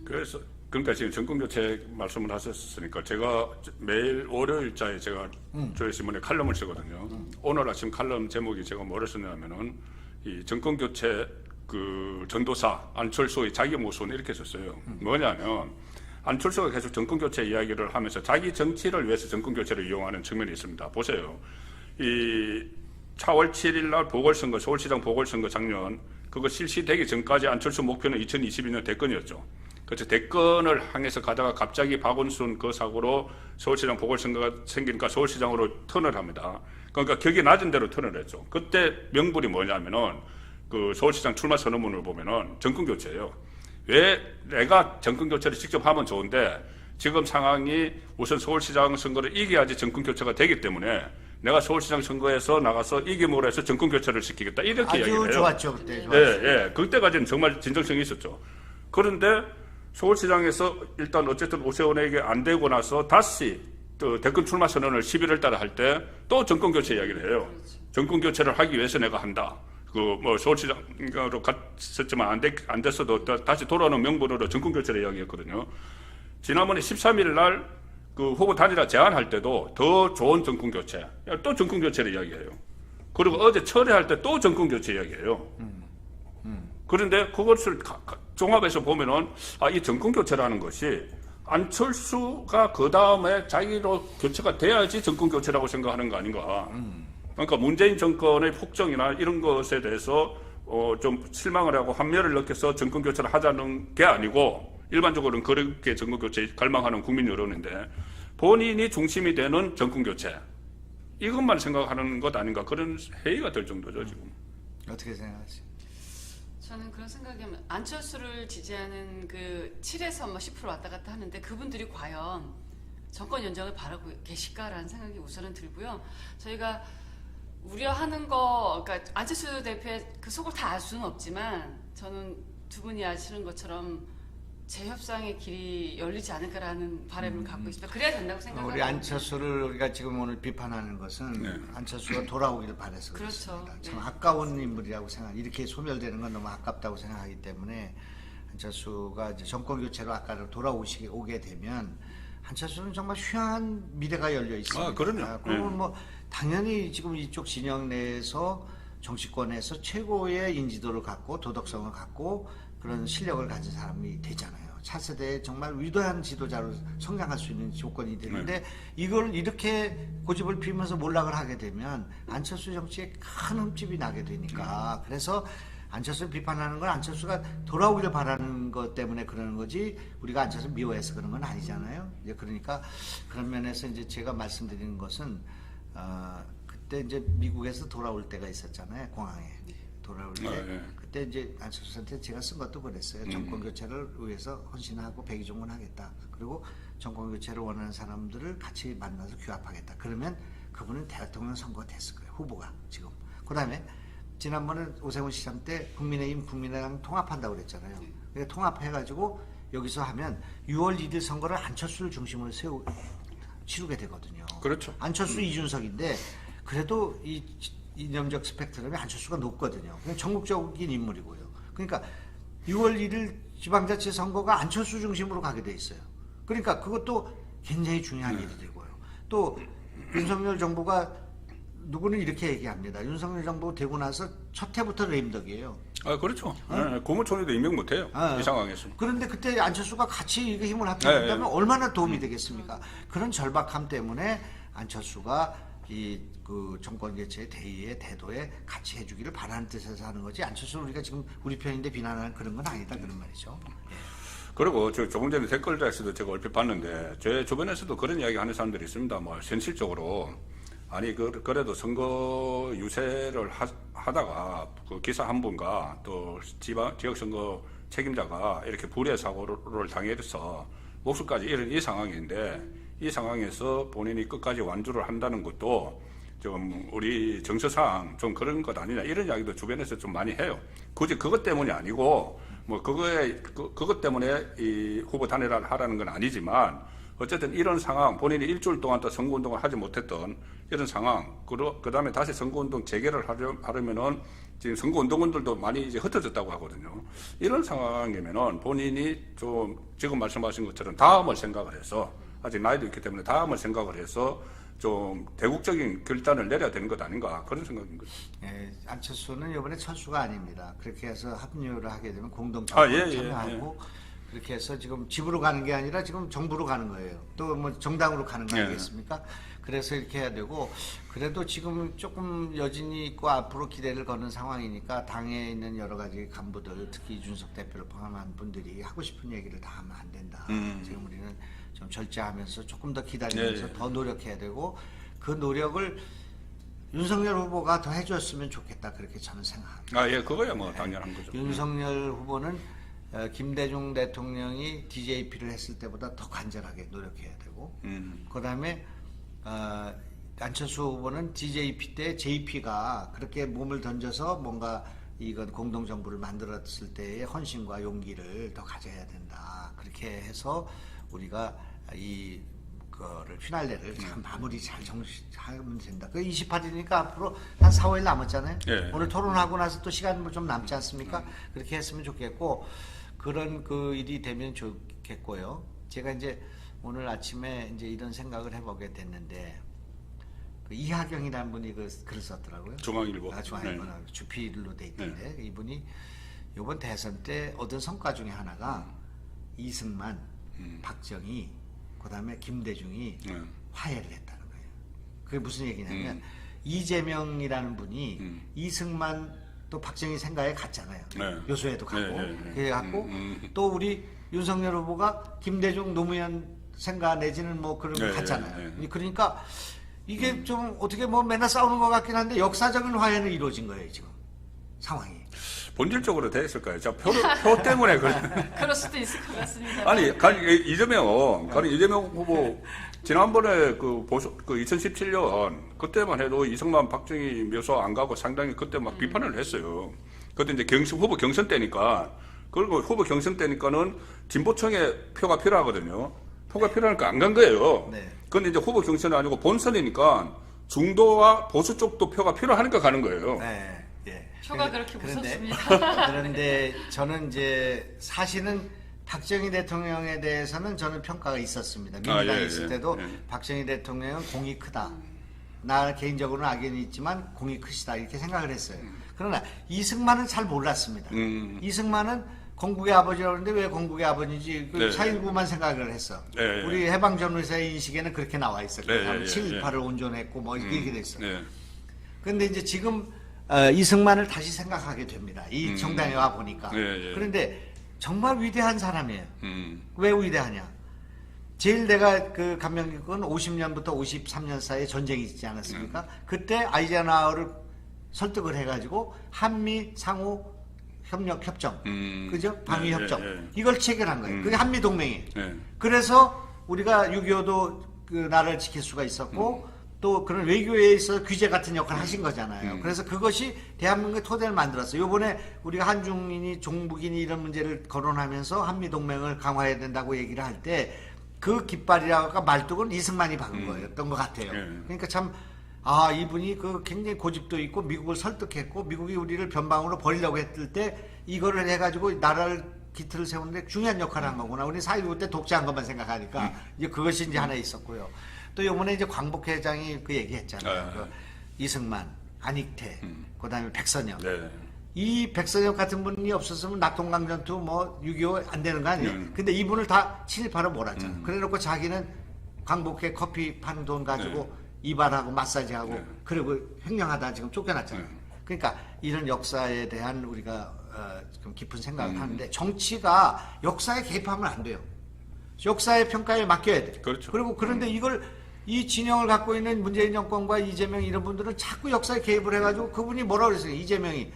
그래서 그러니까 지금 정권 교체 말씀을 하셨으니까 제가 매일 월요일자에 제가 조회신문에 칼럼을 쓰거든요. 오늘 아침 칼럼 제목이 제가 뭐를 썼냐면은 이 정권 교체 그 전도사 안철수의 자기 모순 이렇게 썼어요. 뭐냐면 안철수가 계속 정권 교체 이야기를 하면서 자기 정치를 위해서 정권 교체를 이용하는 측면이 있습니다. 보세요. 이 4월 7일 날 보궐선거, 서울시장 보궐선거 작년 그거 실시되기 전까지 안철수 목표는 2022년 대권이었죠. 그래서 대권을 향해서 가다가 갑자기 박원순 그 사고로 서울시장 보궐선거가 생기니까 서울시장으로 턴을 합니다. 그러니까 격이 낮은 대로 턴을 했죠. 그때 명분이 뭐냐면은 그 서울시장 출마 선언문을 보면은 정권 교체예요. 왜 내가 정권 교체를 직접 하면 좋은데 지금 상황이 우선 서울시장 선거를 이겨야지 정권 교체가 되기 때문에 내가 서울시장 선거에서 나가서 이김으로 해서 정권 교체를 시키겠다 이렇게 이야기를 해요. 아주 좋았죠 그때. 예. 그때까지는 정말 진정성이 있었죠. 그런데 서울시장에서 일단 어쨌든 오세훈에게 안 되고 나서 다시 또 대권 출마 선언을 11월 달에 할 때 또 정권 교체 이야기를 해요. 정권 교체를 하기 위해서 내가 한다. 그 뭐 서울시장으로 갔었지만 안 됐어도 다시 돌아오는 명분으로 정권 교체를 이야기했거든요. 지난번에 13일 날 그 후보 단일화 제안할 때도 더 좋은 정권 교체, 또 정권 교체를 이야기해요. 그리고 어제 철회할 때 또 정권 교체 이야기해요. 그런데 그것을 종합해서 보면은 이 정권 교체라는 것이 안철수가 그 다음에 자기로 교체가 돼야지 정권 교체라고 생각하는 거 아닌가. 그러니까 문재인 정권의 폭정이나 이런 것에 대해서 좀 실망을 하고 환멸을 느껴서 정권 교체를 하자는 게 아니고 일반적으로는 그렇게 정권 교체에 갈망하는 국민 여론인데 본인이 중심이 되는 정권 교체 이것만 생각하는 것 아닌가 그런 회의가 될 정도죠 지금. 어떻게 생각하세요? 저는 그런 생각이면 안철수를 지지하는 그 7에서 뭐 10% 왔다 갔다 하는데 그분들이 과연 정권 연장을 바라고 계실까라는 생각이 우선은 들고요. 저희가 우려하는 거, 그러니까 안철수 대표의 그 속을 다 알 수는 없지만 저는 두 분이 아시는 것처럼 재협상의 길이 열리지 않을까라는 바람을 갖고 있습니다. 그래야 된다고 생각합니다. 우리 안철수를 우리가 지금 오늘 비판하는 것은 안철수가 돌아오기를 바라서 그렇죠. 그렇습니다. 참 아까운 인물이라고 생각. 이렇게 소멸되는 건 너무 아깝다고 생각하기 때문에 안철수가 이제 정권 교체로 아까로 오게 되면 안철수는 정말 휘황한 미래가 열려 있습니다. 그럼요. 그러면 뭐 당연히 지금 이쪽 진영 내에서 정치권에서 최고의 인지도를 갖고 도덕성을 갖고 그런 실력을 가진 사람이 되잖아요. 차세대에 정말 위대한 지도자로 성장할 수 있는 조건이 되는데 이걸 이렇게 고집을 피우면서 몰락을 하게 되면 안철수 정치에 큰 흠집이 나게 되니까 그래서 안철수를 비판하는 건 안철수가 돌아오기를 바라는 것 때문에 그러는 거지 우리가 안철수 미워해서 그런 건 아니잖아요. 이제 그러니까 그런 면에서 이제 제가 말씀드리는 것은 그때 이제 미국에서 돌아올 때가 있었잖아요. 공항에 돌아올 때 그때 이제 안철수한테 제가 쓴 것도 그랬어요. 정권 교체를 위해서 헌신하고 백의종군하겠다. 그리고 정권 교체를 원하는 사람들을 같이 만나서 규합하겠다. 그러면 그분은 대통령 선거 됐을 거예요. 후보가 지금. 그다음에 지난번에 오세훈 시장 때 국민의힘 국민의당 통합한다고 그랬잖아요. 그러니까 통합해가지고 여기서 하면 6월 1일 선거를 안철수를 중심으로 치르게 되거든요. 그렇죠. 안철수 이준석인데 그래도 이 이념적 스펙트럼이 안철수가 높거든요. 그냥 전국적인 인물이고요. 그러니까 6월 1일 지방자치 선거가 안철수 중심으로 가게 돼 있어요. 그러니까 그것도 굉장히 중요한 일이 되고요. 또 윤석열 정부가 누구는 이렇게 얘기합니다. 윤석열 정부 되고 나서 첫 해부터 레임덕이에요. 그렇죠. 국무총리도 임명 못해요. 이 상황에서. 그런데 그때 안철수가 같이 이게 힘을 합쳐준다면 얼마나 도움이 되겠습니까? 그런 절박함 때문에 안철수가 그 정권 개최의 대의에 대도에 같이 해주기를 바라는 뜻에서 하는 거지. 안철수는 우리가 지금 우리 편인데 비난하는 그런 건 아니다 그런 말이죠. 그리고 조금 전에 댓글에서도 제가 얼핏 봤는데 제 주변에서도 그런 이야기 하는 사람들이 있습니다. 뭐 현실적으로 아니 그래도 선거 유세를 하다가 그 기사 한 분과 또 지역 선거 책임자가 이렇게 불의 사고를 당해서 목숨까지 잃은 이 상황인데 이 상황에서 본인이 끝까지 완주를 한다는 것도 좀 우리 정서상 좀 그런 것 아니냐 이런 이야기도 주변에서 좀 많이 해요. 굳이 그것 때문이 아니고 뭐 그것 때문에 이 후보 단일화를 하라는 건 아니지만 어쨌든 이런 상황 본인이 일주일 동안 또 선거운동을 하지 못했던 이런 상황 그다음에 다시 선거운동 재개를 하려면은 지금 선거운동원들도 많이 이제 흩어졌다고 하거든요. 이런 상황이면은 본인이 좀 지금 말씀하신 것처럼 다음을 생각을 해서 아직 나이도 있기 때문에 다음을 생각을 해서 좀 대국적인 결단을 내려야 되는 것 아닌가 그런 생각인 거죠. 예, 안철수는 이번에 철수가 아닙니다. 그렇게 해서 합류를 하게 되면 공동정부에 참여하고 그렇게 해서 지금 집으로 가는 게 아니라 지금 정부로 가는 거예요. 또 뭐 정당으로 가는 거 아니겠습니까? 그래서 이렇게 해야 되고 그래도 지금 조금 여진이 있고 앞으로 기대를 거는 상황이니까 당에 있는 여러 가지 간부들 특히 이준석 대표를 포함한 분들이 하고 싶은 얘기를 다 하면 안 된다. 지금 우리는 좀 절제하면서 조금 더 기다리면서 더 노력해야 되고 그 노력을 윤석열 후보가 더 해줬으면 좋겠다 그렇게 저는 생각합니다. 그거야 뭐 당연한 거죠. 윤석열 후보는 김대중 대통령이 DJP를 했을 때보다 더 간절하게 노력해야 되고 그다음에 안철수 후보는 DJP 때 JP가 그렇게 몸을 던져서 뭔가 이건 공동정부를 만들었을 때의 헌신과 용기를 더 가져야 된다. 그렇게 해서 우리가 거를 휘날레를 참 마무리 잘 하면 된다. 그 28일이니까 앞으로 한 4, 5일 남았잖아요. 오늘 토론하고 나서 또 시간 좀 남지 않습니까? 그렇게 했으면 좋겠고 그런 그 일이 되면 좋겠고요. 제가 이제 오늘 아침에 이제 이런 생각을 해보게 됐는데 그 이하경이라는 분이 글을 썼더라고요. 중앙일보. 중앙일보 주필로 돼 있던데 이분이 이번 대선 때 얻은 성과 중에 하나가 이승만, 박정희, 그다음에 김대중이 화해를 했다는 거예요. 그게 무슨 얘기냐면 이재명이라는 분이 이승만 또 박정희 생가에 갔잖아요. 요소에도 가고 그래갖고 또 우리 윤석열 후보가 김대중 노무현 생가 내지는 뭐 그런 거 갔잖아요. 그러니까 이게 좀 어떻게 뭐 맨날 싸우는 것 같긴 한데 역사적인 화해는 이루어진 거예요 지금 상황이. 본질적으로 됐을까요? 표 때문에 그럴 수도 있을 것 같습니다. 아니 이재명 후보 지난번에 그 2017년 그때만 해도 이승만 박정희 묘소 안 가고 상당히 그때 막 비판을 했어요. 그때 이제 후보 경선 때니까 그리고 후보 경선 때니까는 진보층의 표가 필요하거든요. 표가 필요하니까 안 간 거예요. 그런데 이제 후보 경선이 아니고 본선이니까 중도와 보수 쪽도 표가 필요하니까 가는 거예요. 표가 그렇게 무섭습니다. 그런데 저는 이제 사실은 박정희 대통령에 대해서는 저는 평가가 있었습니다. 민주당에 있을 때도 박정희 대통령은 공이 크다. 나 개인적으로는 악연이 있지만 공이 크시다 이렇게 생각을 했어요. 그러나 이승만은 잘 몰랐습니다. 이승만은 건국의 아버지라고 하는데 왜 건국의 아버지지? 그 4.19만 생각을 했어. 우리 해방전후사의 인식에는 그렇게 나와 있었거든요. 7.18을 온전했고 뭐 이렇게 됐어. 그런데 이제 지금 이승만을 다시 생각하게 됩니다. 이 정당에 와 보니까. 예, 예. 그런데 정말 위대한 사람이에요. 음. 왜 위대하냐? 제일 내가 그 감명 깊은 50년부터 53년 사이에 전쟁이 있지 않았습니까? 그때 아이젠하워를 설득을 해가지고 한미 상호 협력 협정, 그죠? 방위 예, 협정 예, 예. 이걸 체결한 거예요. 그게 한미 동맹이에요. 예. 그래서 우리가 6.25도 그 나라를 지킬 수가 있었고 또 그런 외교에 있어 규제 같은 역할을 하신 거잖아요. 그래서 그것이 대한민국의 토대를 만들었어요. 요번에 우리가 한중인이 종북인이 이런 문제를 거론하면서 한미 동맹을 강화해야 된다고 얘기를 할 때 그 깃발이라고 말뚝은 이승만이 박은 거였던 것 같아요. 그러니까 참 이분이 그 굉장히 고집도 있고 미국을 설득했고 미국이 우리를 변방으로 버리려고 했을 때 이거를 해가지고 나라를 기틀을 세우는데 중요한 역할을 한 거구나. 우리 4.19 때 독재한 것만 생각하니까 이제 그것이 이제 하나 있었고요. 또 요번에 이제 광복 회장이 그 얘기했잖아요. 그 이승만, 안익태, 그다음에 백선엽. 네. 이 백선엽 같은 분이 없었으면 낙동강 전투 뭐 6.25 안 되는 거 아니에요? 근데 이분을 다 친일파로 몰았잖아. 그래놓고 자기는 광복회 커피 파는 돈 가지고 이발하고 마사지하고 그리고 횡령하다 지금 쫓겨났잖아요. 그러니까 이런 역사에 대한 우리가 좀 깊은 생각을 하는데 정치가 역사에 개입하면 안 돼요. 역사의 평가에 맡겨야 돼. 그렇죠. 그리고 그런데 이걸 이 진영을 갖고 있는 문재인 정권과 이재명 이런 분들은 자꾸 역사에 개입을 해가지고 그분이 뭐라 그랬어요? 이재명이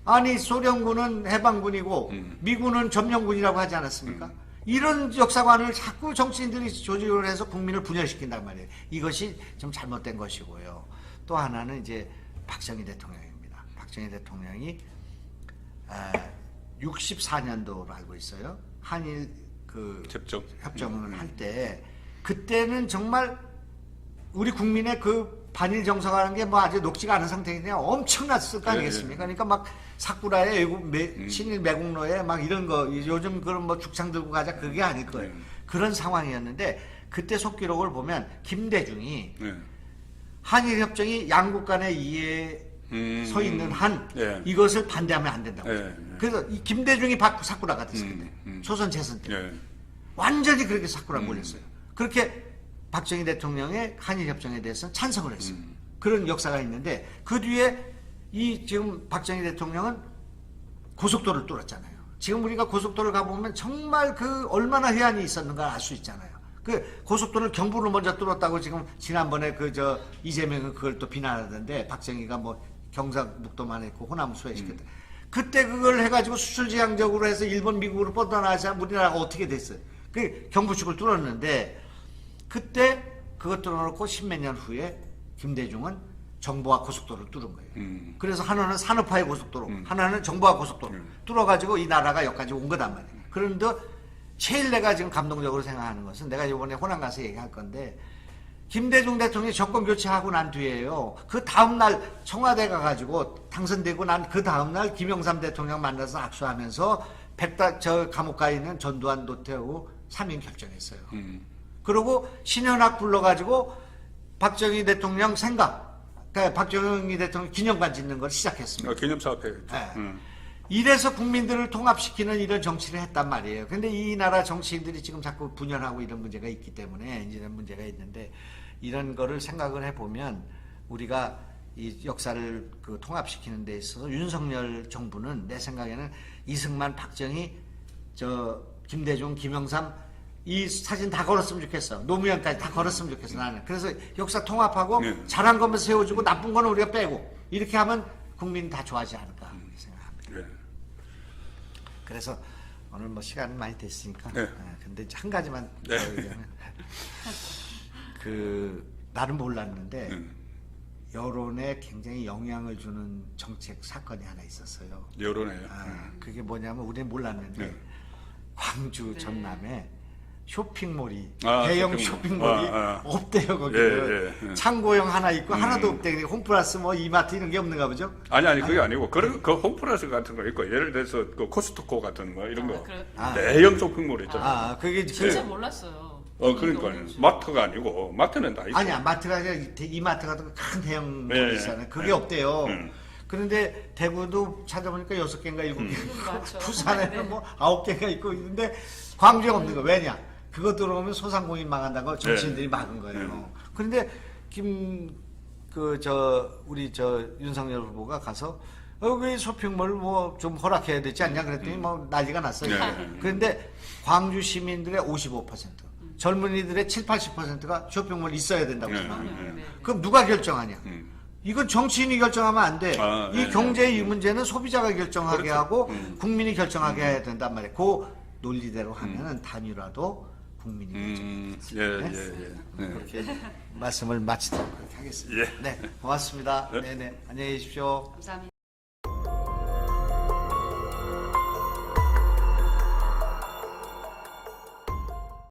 아니 소련군은 해방군이고 미군은 점령군이라고 하지 않았습니까? 이런 역사관을 자꾸 정치인들이 조직을 해서 국민을 분열시킨단 말이에요. 이것이 좀 잘못된 것이고요. 또 하나는 이제 박정희 대통령입니다. 박정희 대통령이 64년도로 알고 있어요. 한일 그 협정을 할 때 그때는 정말 우리 국민의 그 반일 정서라는 게 뭐 아주 녹지가 않은 상태이냐 엄청났을 거 아니겠습니까? 그러니까 막 사쿠라에 친일 매국노에 막 이런 거 요즘 그런 뭐 죽창 들고 가자 그게 아닐 거예요. 그런 상황이었는데 그때 속기록을 보면 김대중이 한일 협정이 양국 간의 이해에 서 있는 한 이것을 반대하면 안 된다고. 그래서 이 김대중이 사쿠라가 됐어요. 그때 조선 재선 때 완전히 그렇게 사쿠라가 몰렸어요. 그렇게 박정희 대통령의 한일 협정에 대해서는 찬성을 했어요. 그런 역사가 있는데 그 뒤에 이 지금 박정희 대통령은 고속도로를 뚫었잖아요. 지금 우리가 고속도로를 가보면 정말 그 얼마나 해안이 있었는가 알 수 있잖아요. 그 고속도로를 경부로 먼저 뚫었다고 지금 지난번에 그 이재명은 그걸 또 비난하던데 박정희가 뭐 경상북도만 했고 호남 수해시켰다. 그때 그걸 해가지고 수출지향적으로 해서 일본 미국으로 뻗어나가자 우리나라가 어떻게 됐어요? 그 경부축을 뚫었는데 그때 그것 뚫어놓고 십몇 년 후에 김대중은 정보화 고속도로를 뚫은 거예요. 그래서 하나는 산업화의 고속도로, 하나는 정보화 고속도로 뚫어가지고 이 나라가 여기까지 온 거단 말이에요. 그런데 제일 내가 지금 감동적으로 생각하는 것은 내가 이번에 호남 가서 얘기할 건데 김대중 대통령이 정권 교체하고 난 뒤에요. 그 다음날 청와대 가가지고 당선되고 난 그 다음날 김영삼 대통령 만나서 악수하면서 감옥가에 있는 전두환 노태우 3인 결정했어요. 그리고 신현악 불러가지고 박정희 대통령 그러니까 박정희 대통령 기념관 짓는 걸 시작했습니다. 기념사업회. 이래서 국민들을 통합시키는 이런 정치를 했단 말이에요. 근데 이 나라 정치인들이 지금 자꾸 분열하고 이런 문제가 있기 때문에 이런 문제가 있는데 이런 거를 생각을 해보면 우리가 이 역사를 그 통합시키는 데 있어서 윤석열 정부는 내 생각에는 이승만, 박정희, 김대중, 김영삼 이 사진 다 걸었으면 좋겠어. 노무현까지 다 걸었으면 좋겠어 나는. 그래서 역사 통합하고 잘한 것만 세워주고 나쁜 거는 우리가 빼고 이렇게 하면 국민이 다 좋아하지 않을까 생각합니다. 그래서 오늘 뭐 시간 많이 됐으니까 근데 한 가지만 더 얘기하면 나는 몰랐는데 여론에 굉장히 영향을 주는 정책 사건이 하나 있었어요. 여론에요. 그게 뭐냐면 우리는 몰랐는데 광주 전남에 쇼핑몰이 대형 쇼핑몰이 없대요 거기는. 창고형 하나 있고 하나도 없대. 홈플러스 뭐 이마트 이런 게 없는가 보죠? 아니 그게 아니고 그 홈플러스 같은 거 있고 예를 들어서 그 코스트코 같은 거 이런 거 그래. 대형 쇼핑몰 있잖아요. 그게 진짜 몰랐어요. 그러니까요. 마트가 아니고 마트는 다 있고. 아니야 마트가 아니라 이마트 같은 거 큰 대형 몰이 있잖아요. 그게 없대요. 그런데 대구도 찾아보니까 6개인가 7개 부산에는 뭐 9개가 있고 있는데 광주에 없는 거 왜냐? 그거 들어오면 소상공인 망한다고 정치인들이 막은 거예요. 그런데 우리 윤석열 후보가 가서 왜 쇼핑몰 뭐 좀 허락해야 되지 않냐 그랬더니 뭐 난리가 났어요. 그런데 광주 시민들의 55%, 젊은이들의 7, 80%가 쇼핑몰 있어야 된다고 생각합니다. 그럼 누가 결정하냐? 이건 정치인이 결정하면 안 돼. 이 경제 이 문제는 소비자가 결정하게 그렇죠. 하고 국민이 결정하게 해야 된단 말이에요. 그 논리대로 하면은 단위라도 국민이 결정하겠습니다. 그렇게 말씀을 마치도록 그렇게 하겠습니다. 네, 고맙습니다. 네네, 안녕히 계십시오. 감사합니다.